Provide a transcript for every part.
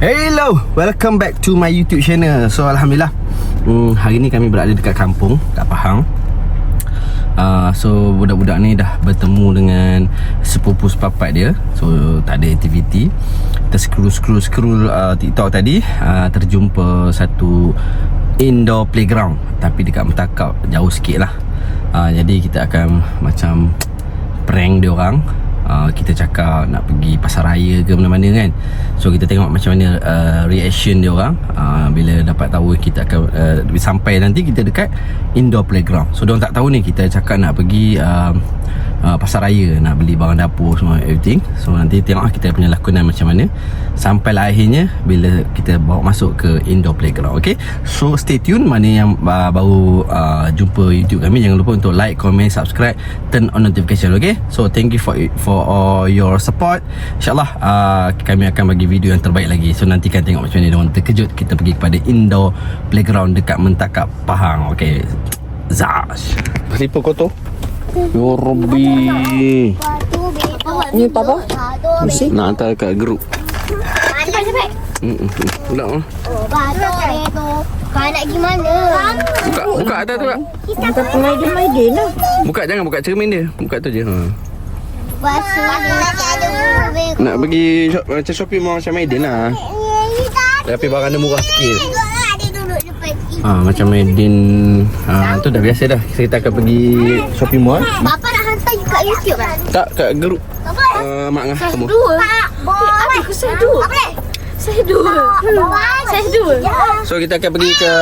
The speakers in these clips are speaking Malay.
Hello, welcome back to my YouTube channel. So Alhamdulillah, hari ni kami berada dekat kampung, kat Pahang. So budak-budak ni dah bertemu dengan sepupu sepapat dia. So tak ada aktiviti. Kita scroll TikTok tadi, terjumpa satu indoor playground, tapi dekat Metakap, jauh sikit lah. Jadi kita akan macam prank dia orang. Kita cakap nak pergi pasar raya ke mana-mana kan. So kita tengok macam mana reaction dia orang bila dapat tahu kita akan sampai nanti kita dekat indoor playground. So diorang tak tahu ni kita cakap nak pergi pasar raya, nak beli barang dapur semua, everything. So nanti tengok kita punya lakonan macam mana sampailah akhirnya bila kita bawa masuk ke indoor playground. Okay, so stay tune. Mana yang baru jumpa YouTube kami, jangan lupa untuk like, comment, subscribe, turn on notification. Okay, so thank you for all your support. InsyaAllah kami akan bagi video yang terbaik lagi. So nantikan tengok macam mana diorang terkejut kita pergi kepada indoor playground dekat Metakap, Pahang. Okay, Zash Slipper kotor. Ya Rabbi, ni apa? Nak hantar kat grup. Cepat. Pulak lah. Kau nak pergi mana? Buka atas tu kak. Kita pemain lah. Buka, jangan buka cermin dia. Buka tu je. Basuh. Nak pergi macam shopping mall macam Maiden lah. Tapi barang dia murah sikit. Macam Maiden tu dah biasa dah. Kita akan pergi shopping mall. Bapa nak hantar you kat YouTube kan? Tak, kat grup mak ngah semua. Saya dua. So kita akan pergi ke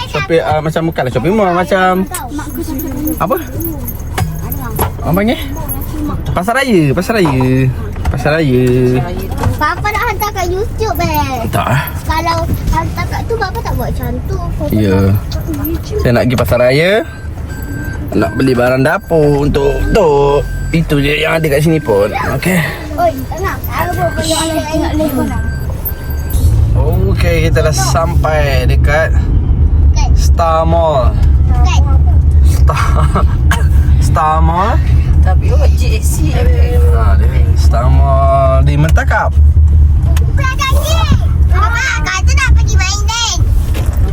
shopping macam bukanlah shopping mall, macam apa? Apa panggil? Pasar raya. Bapa nak hantar kat YouTube Tak lah. Kalau hantar kat tu bapa tak buat macam tu. Ya. Saya nak pergi pasar raya, nak beli barang dapur untuk itu je yang ada kat sini pun. Okey. Oi, tengok. Aku boleh telefon dah. Okey, kita dah sampai dekat Star Mall. Star Mall. Tapi JC Star Mall di Metakap. Bukan kaki. Bapa, kata nak pergi Maiden.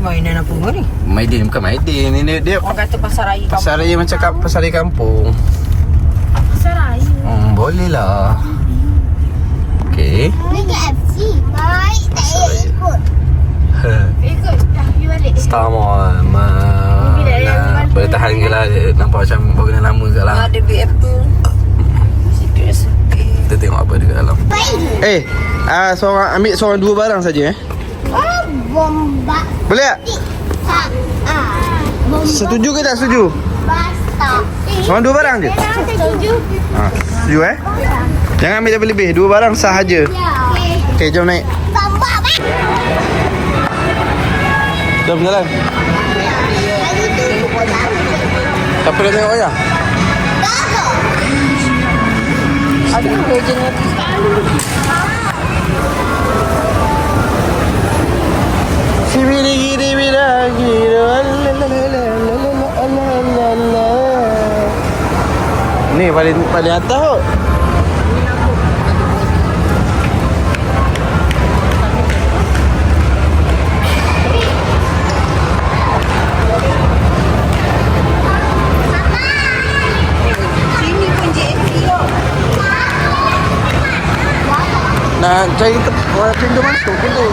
mainan apa kau ni? Maiden bukan Maiden. Ini dia Orang kata pasar raya kampung. pasar raya macam pasar raya kampung. Pasar raya. Boleh lah. Okey. Ni KFC. Baik, tak payah ikut. Ikut dah pergi balik. Star Mall. Boleh tahan ke lah. Nampak macam bangunan lama ke lah. Ada BF tu. Situ resipi. Kita tengok apa dekat dalam. Seorang ambil seorang 2 barang saja Oh, bomba. Boleh tak? Bomba. Setuju ke tak setuju? Basta. Seorang 2 barang je? Setuju. Setuju Jangan ambil lebih-lebih. 2 barang sahaja. Ya. Okey, jom naik. Bomba. Jom jalan. Siapa dah tengok ayah? Ada legend tu. Ni paling atas kot. Sini pun JC kau. Nak cari pintu masuk pintu.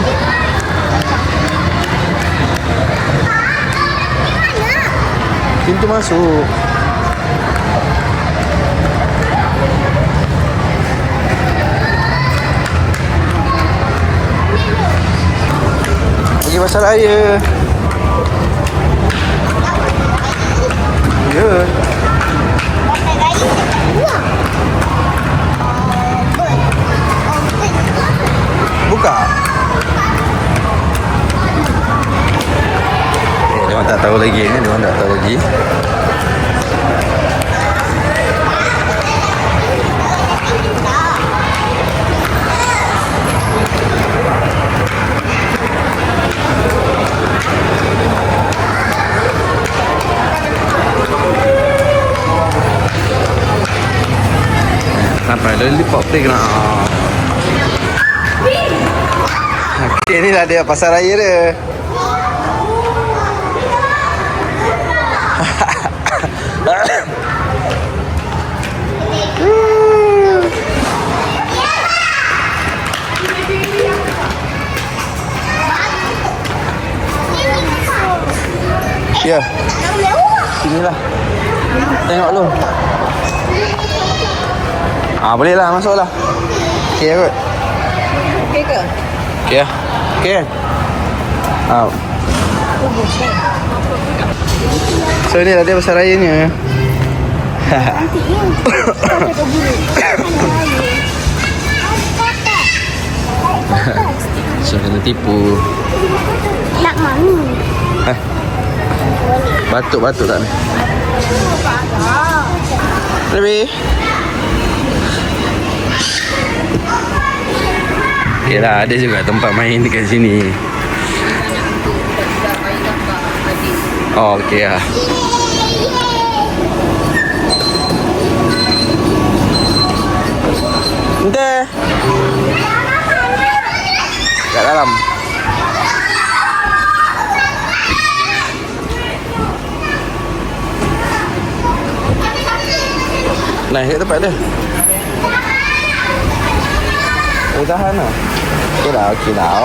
Pintu masuk. Pergi pasar raya. Ya. Buka. Dia tak tahu lagi ni, dia tak tahu lagi. Sampai lollipop playground. Okay, inilah dia pasar raya dia. Ya. Sinilah. Tengok lu. Boleh lah, masuklah. Okey kot. Okey ke? Okey lah. Okey kan? So ni lah dia pasar rayanya. Cantiknya. Kata ke bulu. So kena tipu. Nak mami. Batuk-batuk tak ni? Lebih. Yelah, ada juga tempat main dekat sini. Oh, okey lah. Entah. Kat dalam. Naik kat tempat dia. Tahan lah.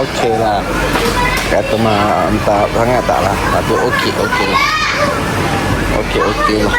Okey lah. Kata mak entah sangat tak lah. Tapi okey lah. Okey lah.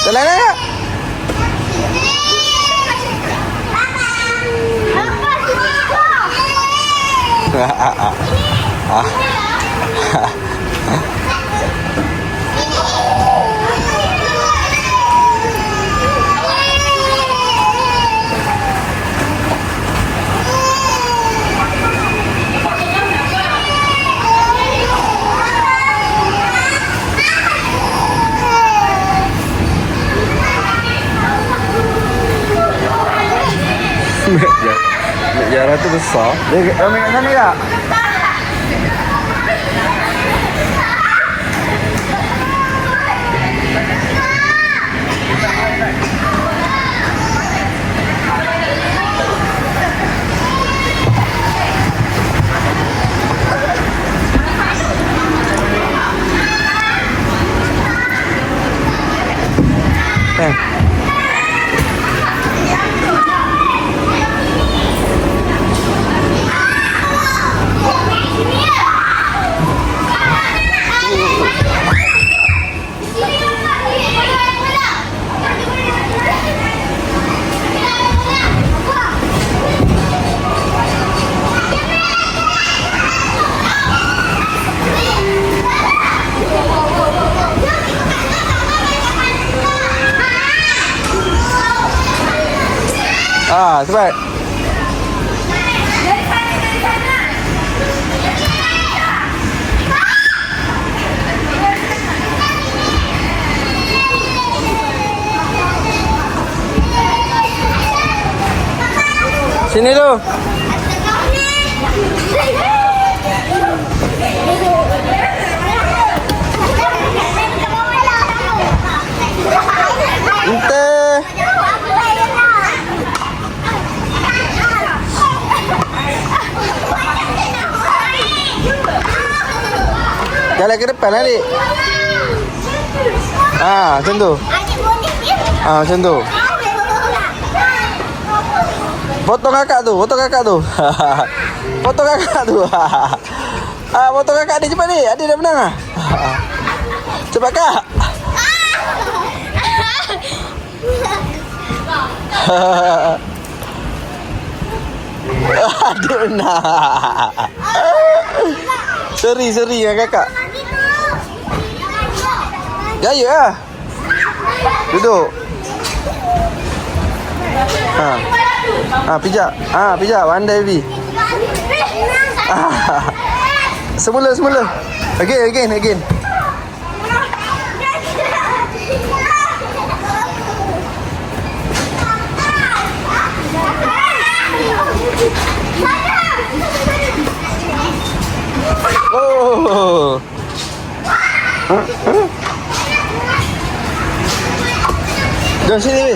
Jalan lah. Mek Jara tu besar. Dia ramai kat sana tak? Cepat. Sini tu. Entah. Jalan ke depan lah, adik. Macam tu. Macam tu. Potong kakak tu. Potong kakak tu. Motor kakak ni cepat ni. Adik dah menang ah. Cepat kak. Adik menang. Seri dengan kakak. Jaya lah. Duduk. Pijak. Pijak. Pandai baby. Semula. Again. Oh. Jom sini.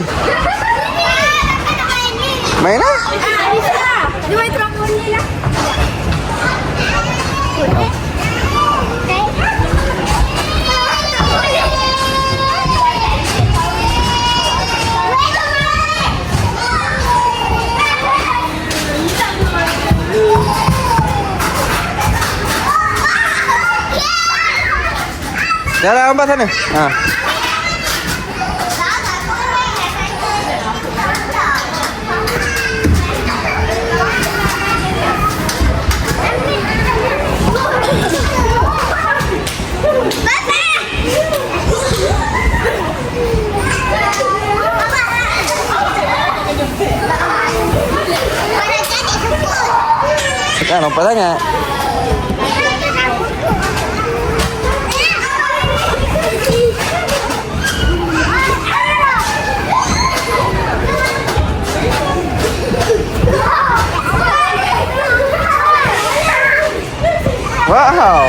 Main lah. Dia main trampolin lah. Jalan ambil sana. Sekarang nampak sangat. Wow.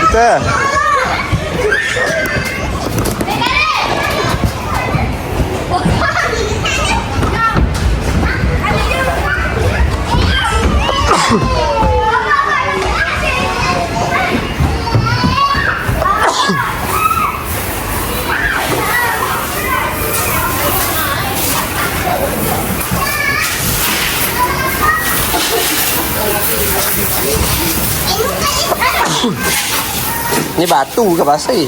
Kita ni batu ke pasir?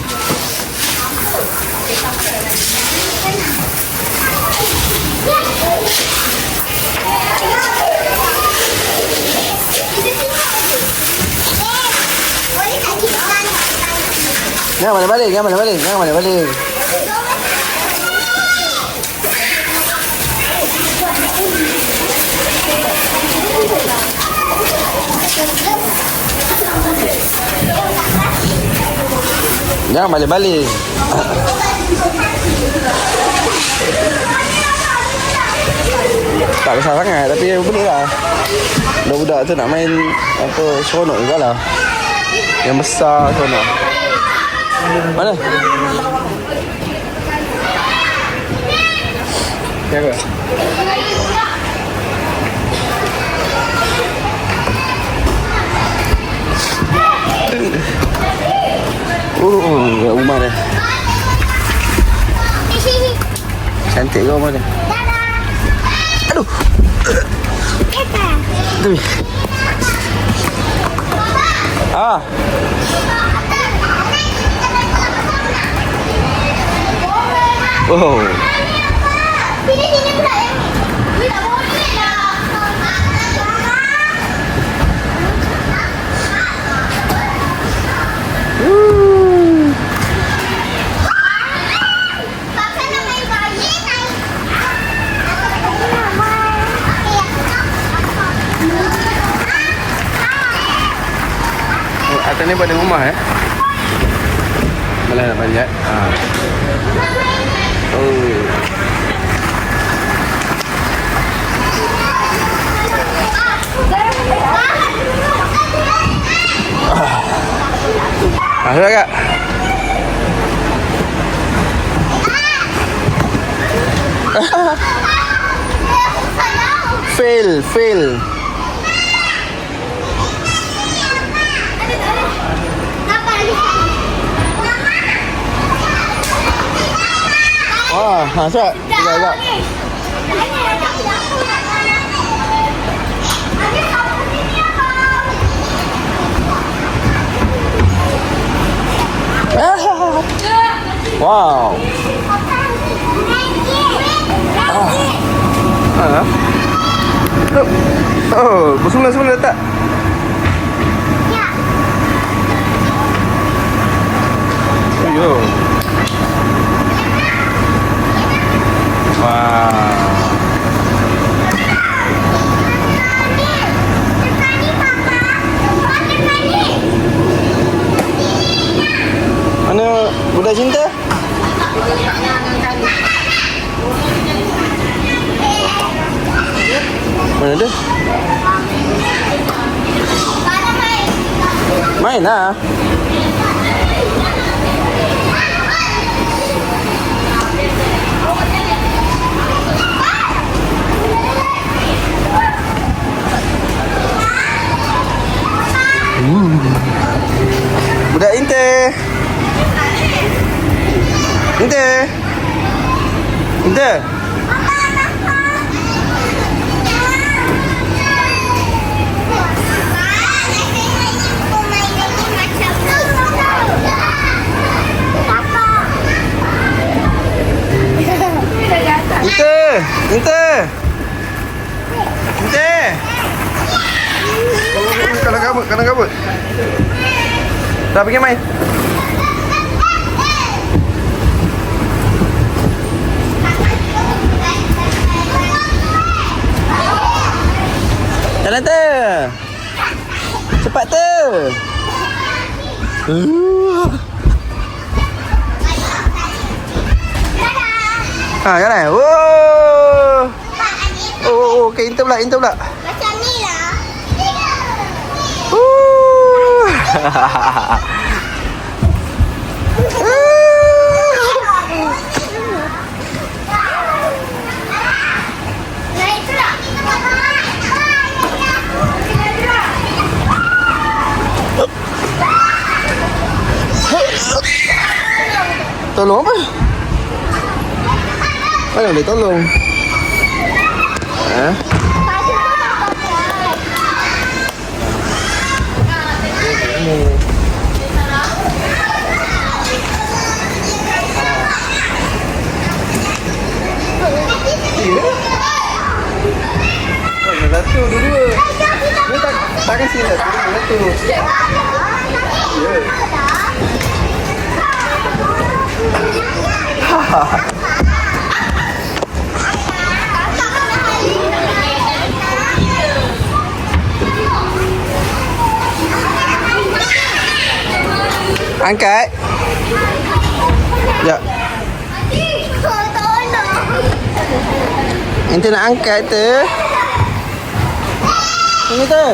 Jangan balik. Jangan balik. Tak besar sangat tapi boleh lah. Budak-budak tu nak main apa seronok juga lah. Yang besar seronok. Mana? Jaga. Kat rumah dia. Cantik ke rumah dia? Aduh. Tui. Oh. Sini pula ya. Tak boleh lah. Atas ni pada rumah Malah nak panjat. Oh. Sudah kak? Fail. Cepat. Sekejap. Wow. Oh, semula letak. Ayo. Wow. Mana budak cinta? Mana dia? Main lah. Budak Inte. Inte. Kanan kabut. Dah pergi main. Jalan tu. Cepat tu. Jalan. Okay, Inte pula. Macam ni lah. Naik tu lah. Tolong apa? Mana boleh tolong? Satu, dua. Ni tak kasi lah. Satu. Ya. Angkat. Ya. Ente nak angkat tu. Ini tu.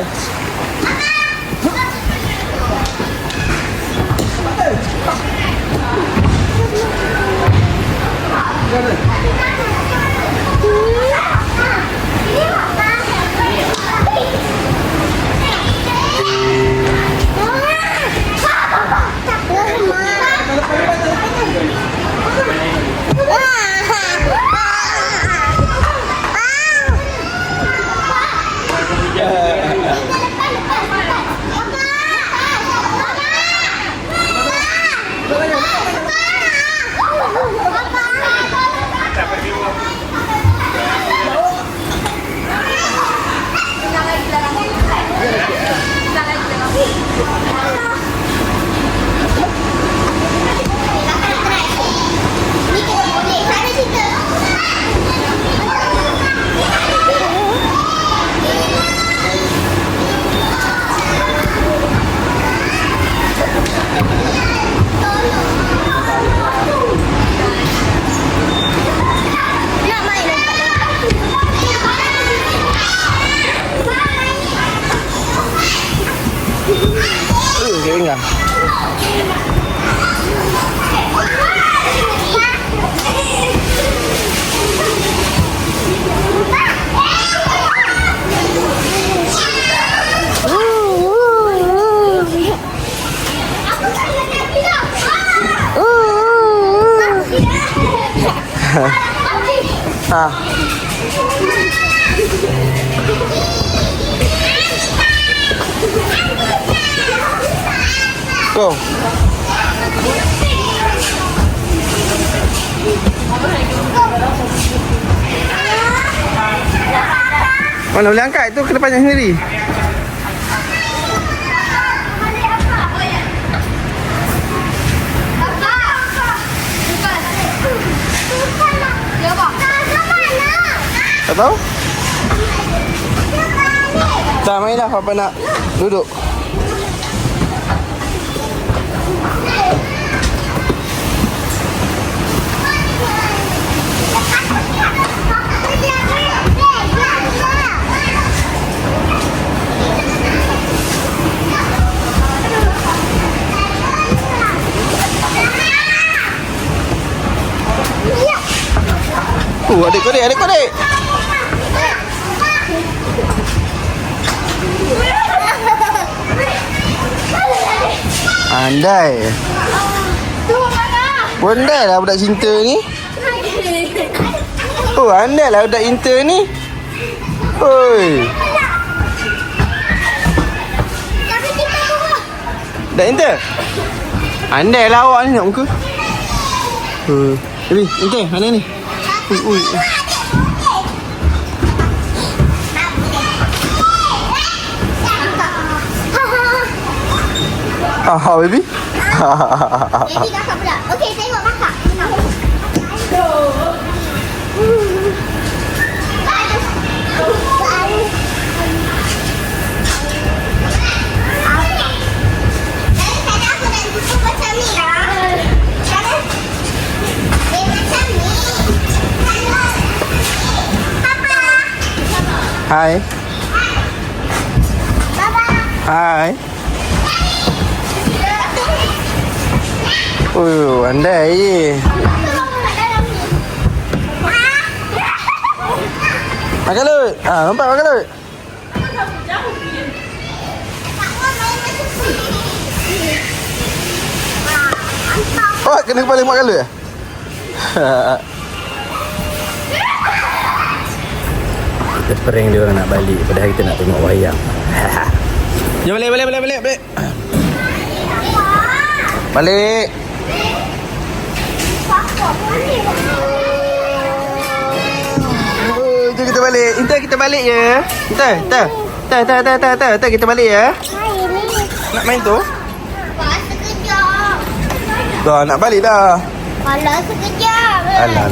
Ha. Go. Mana boleh angkat tu kena panjang sendiri. Tak tahu? Tak main dah, Papa nak duduk. Adik-adik. Andai. Pandai lah budak cinta ni. Oh, andai lah budak cinta ni. Oi. Budak cinta? Andai lah awak ni nak muka. Ni, cinta, mana ni? Ui. Baby. Baby kakak pula. Okey, tengok kakak. Hai. Hai. Oh, andai je. Makan lut. Nampak makan lut. Oh, kena kepala makan lut. Kita prank dia orang nak balik padahal kita nak tengok wayang. Jom balik. Balik. Jom kita balik. Inta kita balik ya. Inta kita balik ya. Nak main tu? Sekejap. Dah nak balik dah. Alah, sekejap. Alah.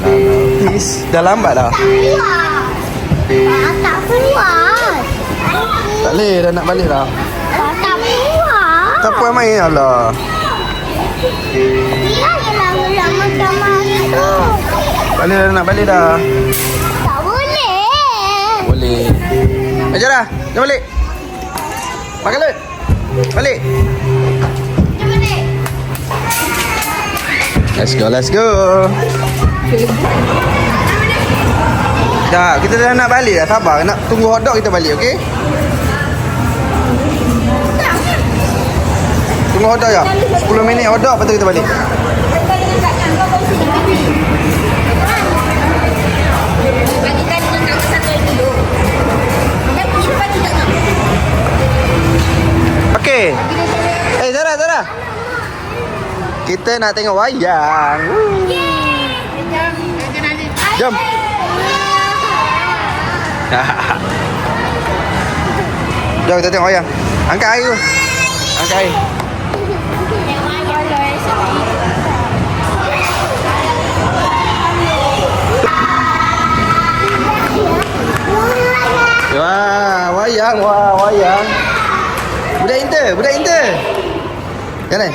Please. Dah lambat dah. Tak puas. Tak boleh dah nak balik dah. Tak puas. Tak puas main Allah. Dia je lama-lama tu. Balik dah nak balik dah. Tak boleh. Boleh. Ajar dah. Jom balik. Makan lut. Balik. Jom balik. Let's go. Dah, kita dah nak balik dah. Sabar. Nak tunggu hotdog kita balik, okey? Tunggu hotdog je. 10 minit hotdog, lepas tu kita balik. Okey. Zara. Kita nak tengok wayang. Jom. Jom kita tengok wayang. Angkat air tu. Angkat air. Wayang. Budak inter. Jangan.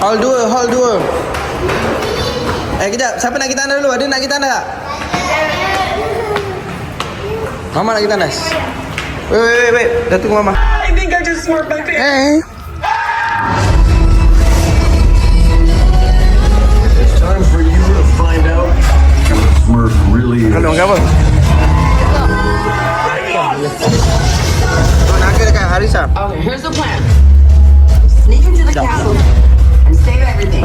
Hall 2. Kejap. Siapa nak kita anda dulu? Ada nak kita anda tak? Mama nak kita anda. Wait. Dah tunggu Mama. I think I just smoked my face. It's time for you to find out who a Smurf really is. Kalau apa? Naga dekat Harisa. Okay, here's the plan. Sneak into the castle and save everything.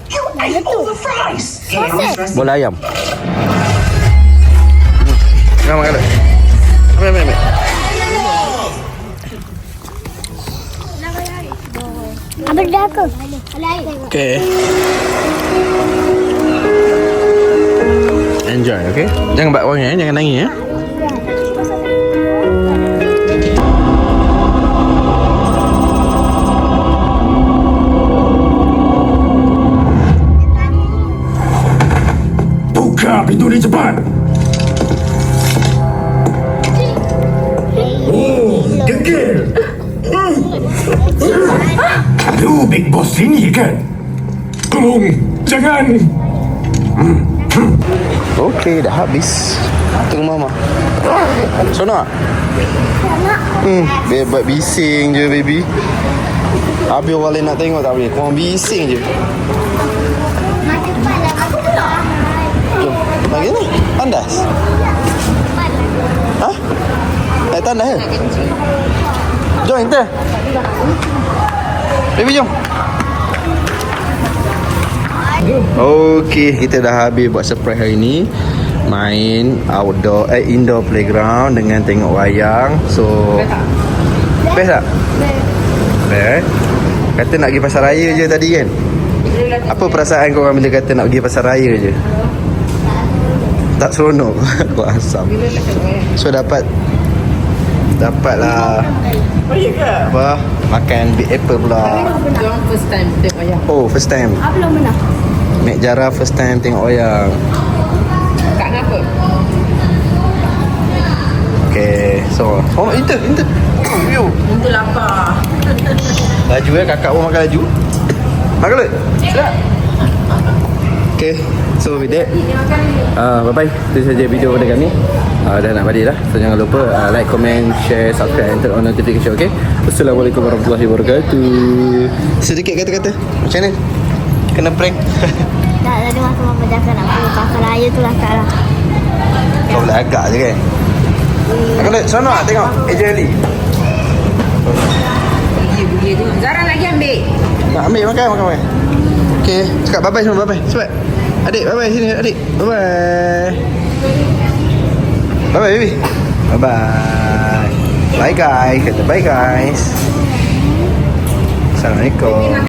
You ate all the fries. Bola ayam. Jangan makan. Ambil. Ambil dah aku. Okay. Enjoy, okay? Jangan buat orang jangan nangis ya. Buka pintu ni cepat. Oh, degil. Lu Big Boss sini kan? Tolong, jangan. Okay, dah habis. Tunggu mama. Sonok? Biar buat bising je baby. Habis orang lain nak tengok tak boleh. Korang bising je. Jom, lagi ni. Tandas? Hah? Tandas ke? Jom kita. Baby jom. Okey, kita dah habis buat surprise hari ni. Main indoor playground dengan tengok wayang. So best tak? Best. Kata nak pergi pasar raya je tadi kan? Apa perasaan korang bila kata nak pergi pasar raya je? Tak seronok. Kau asam. So dapatlah apa? Makan Big Apple pula. Diorang first time tengok wayang. Oh, first time. Belum mana? Mek Jara first time tengok wayang. Kak nak apa? Okay, so itu. Yo. Untuk lapar. Laju kakak pun makan laju. Makan dulu. Siap. Okay, so with that bye-bye. Itu saja video pada kami. Dah nak balik dah. So jangan lupa like, comment, share, subscribe and turn on notification. Okay. Assalamualaikum warahmatullahi wabarakatuh. Sedikit kata-kata. Macam mana? Kena prank. Tak, tadi masa mama cakap nak pergi pasar raya tu lah tak lah. Kau boleh agak je kan? Makan dulu. Seronok tak tengok AJ Ali? Pergi tu. Zara lagi ambil. Nak ambil makan. Okay, cakap bye-bye semua, bye-bye. Cepat. Adik, bye-bye sini adik. Bye-bye. Bye-bye baby. Bye-bye. Bye guys. Kata bye guys. Assalamualaikum.